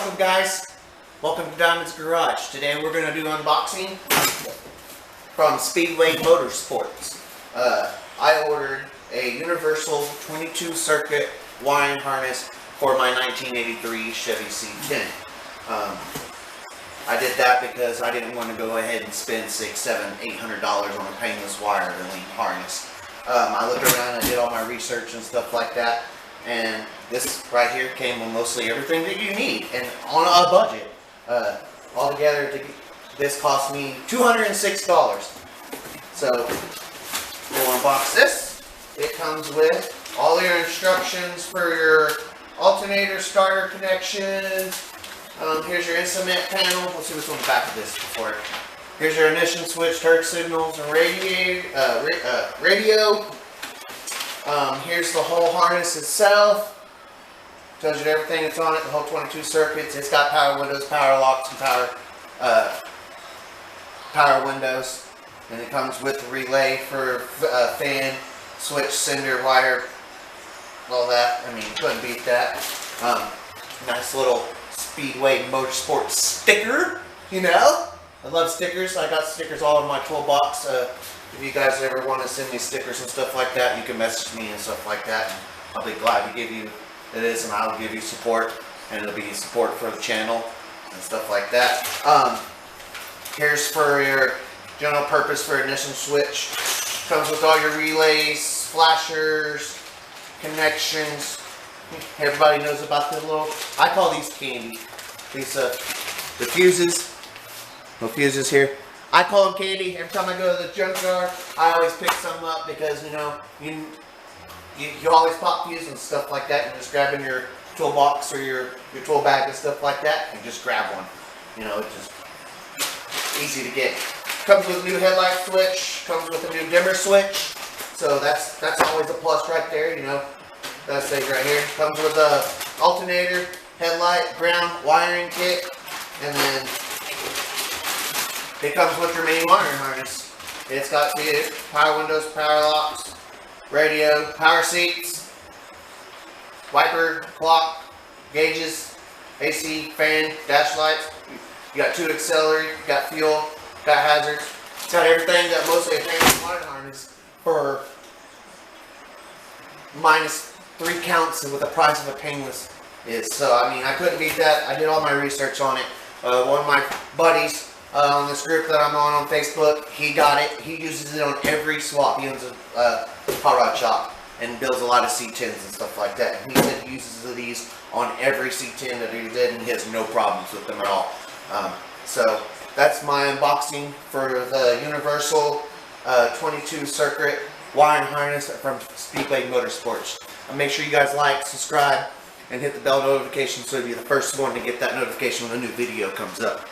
Welcome guys, welcome to Diamond's Garage. Today we're going to do unboxing from Speedway Motorsports. I ordered a universal 22 circuit wiring harness for my 1983 Chevy C10. I did that because I didn't want to go ahead and spend $600, $700, $800 on a painless wire link harness. I looked around, I did all my research and stuff like that, and this right here came with mostly everything that you need and on a budget. Altogether, this cost me $206. So we'll unbox this. It comes with all your instructions for your alternator starter connection. Here's your instrument panel. Let's see what's on the back of this before. Here's your ignition switch, turn signals, and radio. Here's the whole harness itself. Tells you everything that's on it, the whole 22 circuits. It's got power windows, power locks, and power windows. And it comes with a relay for fan, switch, sender, wire, all that. I mean, couldn't beat that. Nice little Speedway Motorsports sticker, you know? I love stickers. I got stickers all in my toolbox. If you guys ever want to send me stickers and stuff like that, you can message me and stuff like that. And I'll be glad to give you this, and I'll give you support, and it'll be support for the channel and stuff like that. Here's for your general purpose for ignition switch. Comes with all your relays, flashers, connections. Everybody knows about the little, I call these candy. These the fuses. No fuses here. I call them candy. Every time I go to the junkyard, I always pick some up because, you know, you always pop fuses and stuff like that. And just grab in your toolbox or your tool bag and stuff like that, and just grab one. You know, it's just easy to get. Comes with a new headlight switch. Comes with a new dimmer switch. So that's always a plus right there. You know, that's it right here. Comes with a alternator, headlight, ground, wiring kit, and then it comes with your main wiring harness. It's got power windows, power locks, radio, power seats, wiper, clock, gauges, AC, fan, dash lights. You got 2 auxiliary, you got fuel, got hazards. It's got everything that mostly a painless wiring harness for minus 3 counts with the price of a painless is. So I mean, I couldn't beat that. I did all my research on it. One of my buddies on this group that I'm on Facebook, he got it. He uses it on every swap. He owns a hot rod shop and builds a lot of C10s and stuff like that. And he said he uses these on every C10 that he did, and he has no problems with them at all. So that's my unboxing for the Universal 22 circuit wiring harness from Speedway Motorsports. Make sure you guys like, subscribe, and hit the bell notification so you'll be the first one to get that notification when a new video comes up.